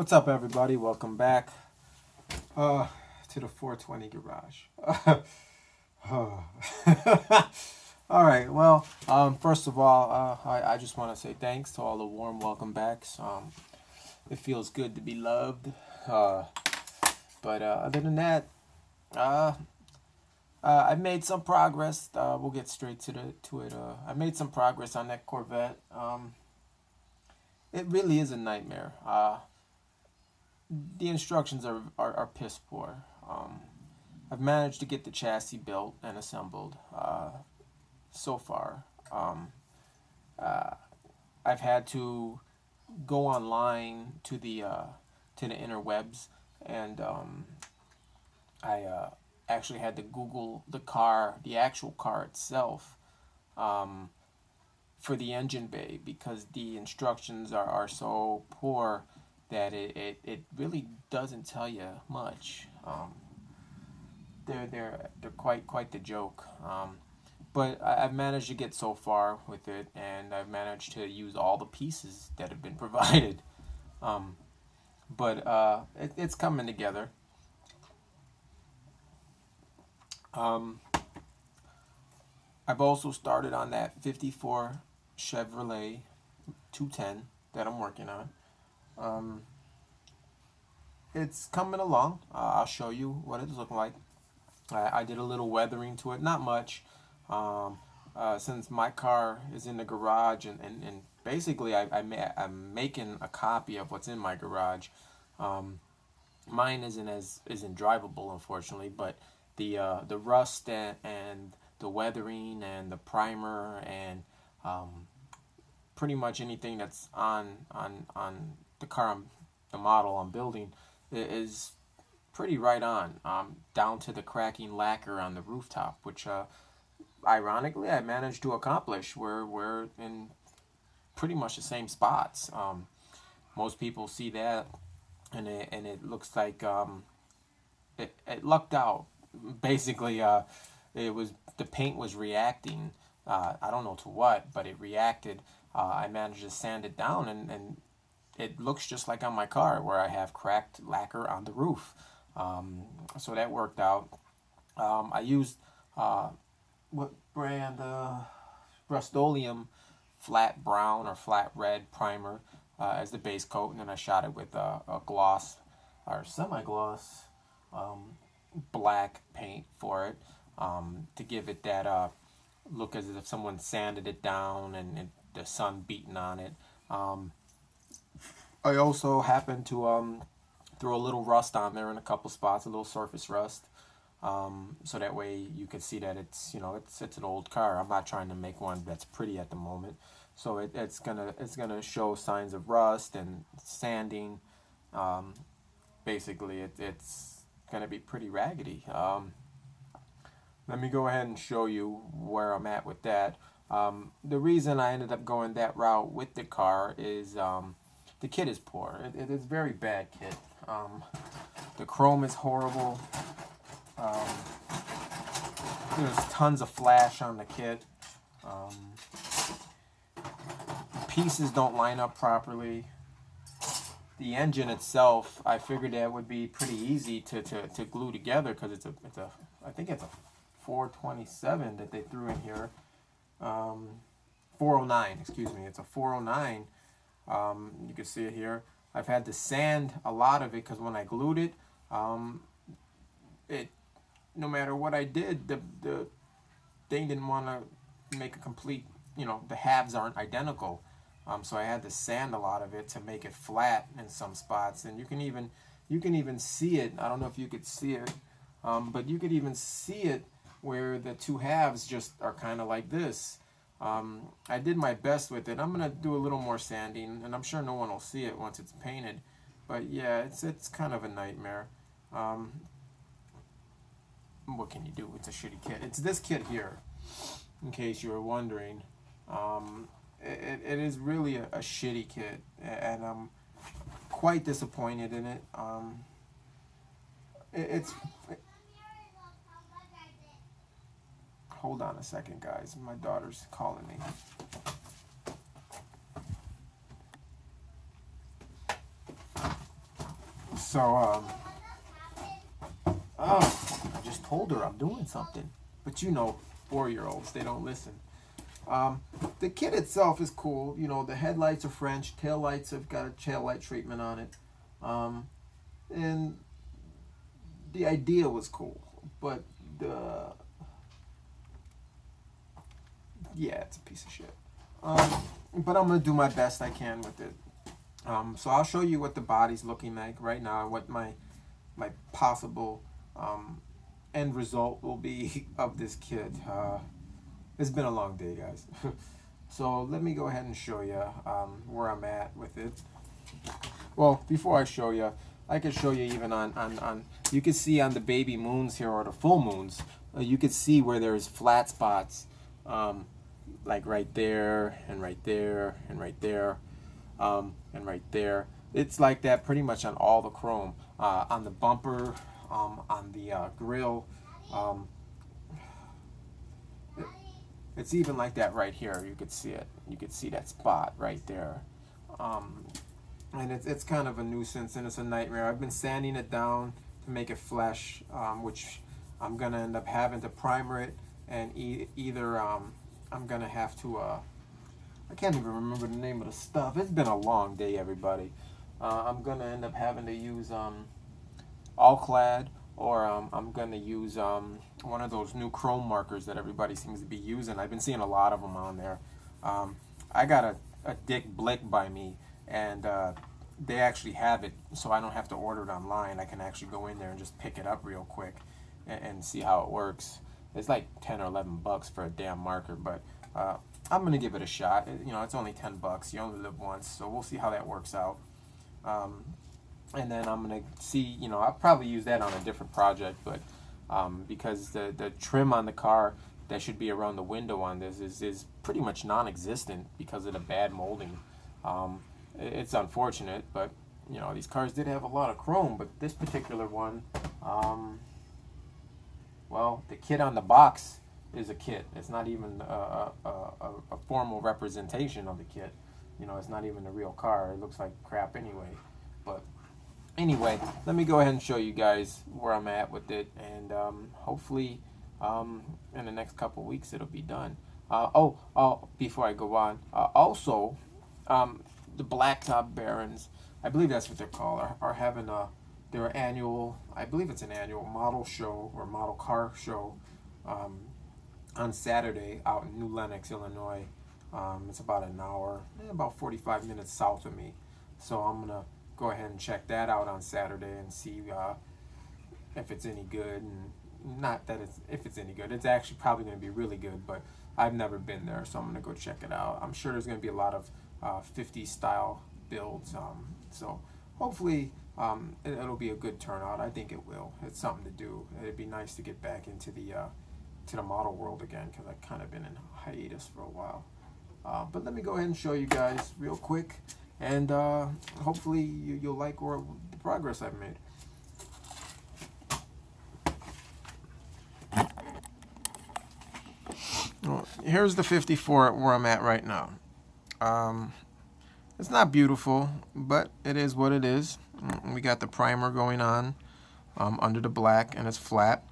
What's up, everybody? Welcome back to the 420 garage. All right. Well, first of all, I just want to say thanks to all the warm welcome backs. It feels good to be loved. But other than that, I've made some progress. We'll get straight to it. I made some progress on that Corvette. It really is a nightmare. The instructions are piss poor. I've managed to get the chassis built and assembled so far. I've had to go online to the interwebs, and I actually had to Google the actual car itself, for the engine bay, because the instructions are so poor that it really doesn't tell you much. They're quite the joke. But I've managed to get so far with it, and I've managed to use all the pieces that have been provided. But it's coming together. I've also started on that 54 Chevrolet 210 that I'm working on. It's coming along. I'll show you what it's looking like. I did a little weathering to it, not much. Since my car is in the garage, and basically I'm making a copy of what's in my garage. Mine isn't drivable, unfortunately, but the rust and the weathering and the primer and pretty much anything that's on the car, the model I'm building, is pretty right on, down to the cracking lacquer on the rooftop, which ironically I managed to accomplish. We're in pretty much the same spots. Most people see that, and it looks like it lucked out. Basically, the paint was reacting. I don't know to what, but it reacted. I managed to sand it down, and it looks just like on my car, where I have cracked lacquer on the roof. So that worked out. I used what brand? Rust-Oleum flat brown or flat red primer as the base coat, and then I shot it with a gloss or semi-gloss black paint for it, to give it that look as if someone sanded it down and the sun beating on it. I also happened to throw a little rust on there in a couple spots, a little surface rust, so that way you can see that it's an old car. I'm not trying to make one that's pretty at the moment, so it's gonna show signs of rust and sanding. Basically, it's gonna be pretty raggedy. Let me go ahead and show you where I'm at with that. The reason I ended up going that route with the car is the kit is poor. It is very bad kit. The chrome is horrible. There's tons of flash on the kit. Pieces don't line up properly. The engine itself, I figured that would be pretty easy to glue together, because I think it's a 427 that they threw in here. 409, excuse me. It's a 409. You can see it here. I've had to sand a lot of it, because when I glued it, no matter what I did, the thing didn't want to make a complete, the halves aren't identical. So I had to sand a lot of it to make it flat in some spots, and you can even see it. I don't know if you could see it, but you could even see it where the two halves just are kind of like this. I did my best with it. I'm gonna do a little more sanding, and I'm sure no one will see it once it's painted. But yeah, it's kind of a nightmare. What can you do? It's a shitty kit. It's this kit here, in case you were wondering. It is really a shitty kit, and I'm quite disappointed in it. Hold on a second, guys. My daughter's calling me. So, oh, I just told her I'm doing something. But you know, 4-year-olds, they don't listen. The kit itself is cool. You know, the headlights are French. Tail lights have got a tail light treatment on it. And the idea was cool. But yeah, it's a piece of shit. But I'm going to do my best I can with it. So I'll show you what the body's looking like right now, and what my possible end result will be of this kit. It's been a long day, guys. So let me go ahead and show you where I'm at with it. Well, before I show you, I can show you even on you can see on the baby moons here, or the full moons, you can see where there's flat spots, like right there, and right there, and right there, and right there. It's like that pretty much on all the chrome, on the bumper, on the grill. It's even like that right here. You could see it. You could see that spot right there. And it's kind of a nuisance, and it's a nightmare. I've been sanding it down to make it flesh, which I'm going to end up having to primer it, and either I'm going to have to, I can't even remember the name of the stuff. It's been a long day, everybody. I'm going to end up having to use All-Clad, or I'm going to use one of those new chrome markers that everybody seems to be using. I've been seeing a lot of them on there. I got a Dick Blick by me, and they actually have it, so I don't have to order it online. I can actually go in there and just pick it up real quick and see how it works. It's like 10 or 11 bucks for a damn marker, but I'm going to give it a shot. You know, it's only 10 bucks. You only live once, so we'll see how that works out. And then I'm going to see, you know, I'll probably use that on a different project, but because the trim on the car that should be around the window on this is pretty much non-existent because of the bad molding. It's unfortunate, but, you know, these cars did have a lot of chrome, but this particular one, well, the kit on the box is a kit. It's not even a formal representation of the kit. You know, it's not even a real car. It looks like crap anyway. But anyway, let me go ahead and show you guys where I'm at with it, and hopefully in the next couple weeks it'll be done. Before I go on, also the Blacktop Barons, I believe that's what they're called, are having their annual, I believe it's an annual model show or model car show on Saturday out in New Lenox, Illinois. It's about an hour, about 45 minutes south of me. So I'm going to go ahead and check that out on Saturday and see if it's any good. And not that if it's any good. It's actually probably going to be really good, but I've never been there, so I'm going to go check it out. I'm sure there's going to be a lot of 50s style builds. So hopefully it'll be a good turnout. I think it will. It's something to do. It'd be nice to get back into the model world again, because I've kind of been in hiatus for a while. But let me go ahead and show you guys real quick, and hopefully you'll like the progress I've made. Well, here's the 54 where I'm at right now. It's not beautiful, but it is what it is. We got the primer going on under the black, and it's flat.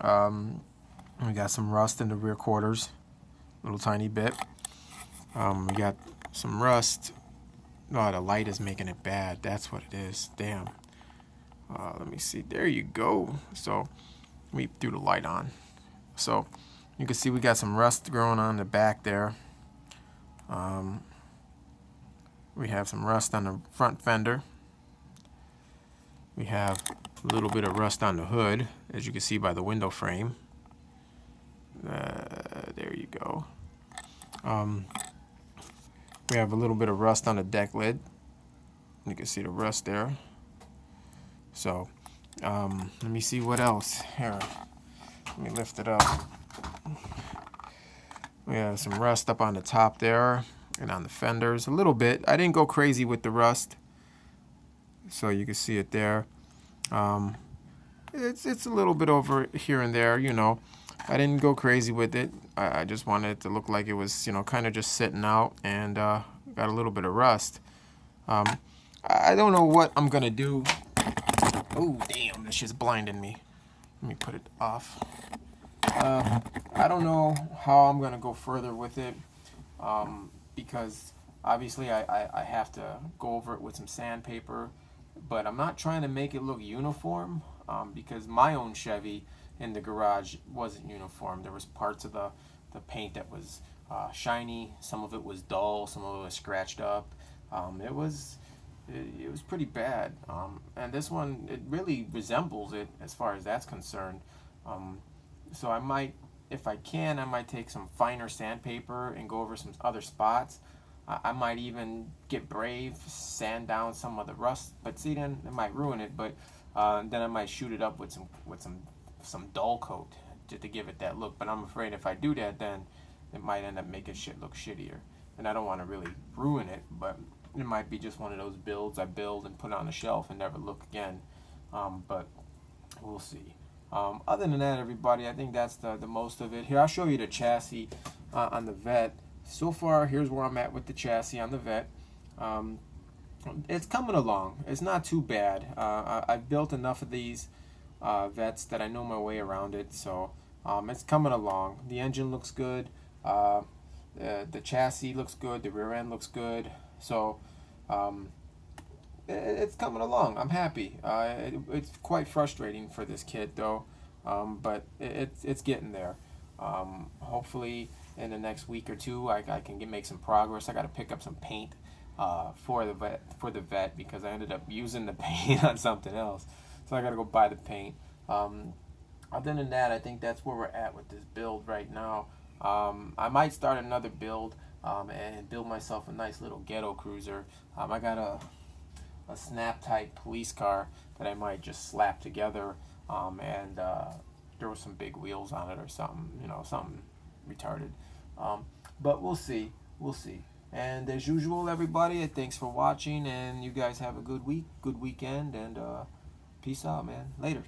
We got some rust in the rear quarters, a little tiny bit. We got some rust. Oh, the light is making it bad. That's what it is. Damn. Let me see. There you go. So we threw the light on. So you can see we got some rust growing on the back there. We have some rust on the front fender. We have a little bit of rust on the hood, as you can see by the window frame. There you go. We have a little bit of rust on the deck lid. You can see the rust there. So let me see what else. Here, let me lift it up. We have some rust up on the top there and on the fenders a little bit. I didn't go crazy with the rust, so you can see it there. It's a little bit over here and there, you know. I didn't go crazy with it. I just wanted it to look like it was, you know, kind of just sitting out, and got a little bit of rust. I don't know what I'm gonna do Oh, damn, this shit's blinding me. Let me put it off. I don't know how I'm gonna go further with it, because obviously I have to go over it with some sandpaper, but I'm not trying to make it look uniform, because my own Chevy in the garage wasn't uniform. There was parts of the paint that was shiny, some of it was dull, some of it was scratched up. It was it was pretty bad, and this one, it really resembles it as far as that's concerned. Um, so I might, if I can, I might take some finer sandpaper and go over some other spots. I might even get brave, sand down some of the rust, but see, then it might ruin it. But then I might shoot it up with some dull coat just to give it that look. But I'm afraid if I do that, then it might end up making shit look shittier, and I don't want to really ruin it. But it might be just one of those builds I build and put on a shelf and never look again. But we'll see. Other than that, everybody, I think that's the most of it. Here, I'll show you the chassis on the Vet. So far, here's where I'm at with the chassis on the Vet. Um, it's coming along. It's not too bad. I've built enough of these Vets that I know my way around it. So it's coming along. The engine looks good. The chassis looks good. The rear end looks good. So um, it's coming along. I'm happy. It's quite frustrating for this kid though, but it's getting there. Hopefully in the next week or two, I can make some progress. I got to pick up some paint for the vet because I ended up using the paint on something else, so I got to go buy the paint. Other than that, I think that's where we're at with this build right now. I might start another build and build myself a nice little ghetto cruiser. I got a snap type police car that I might just slap together and throw some big wheels on it or something, something retarded. But we'll see. We'll see. And as usual, everybody, thanks for watching, and you guys have a good week, good weekend, and peace out, man. Later.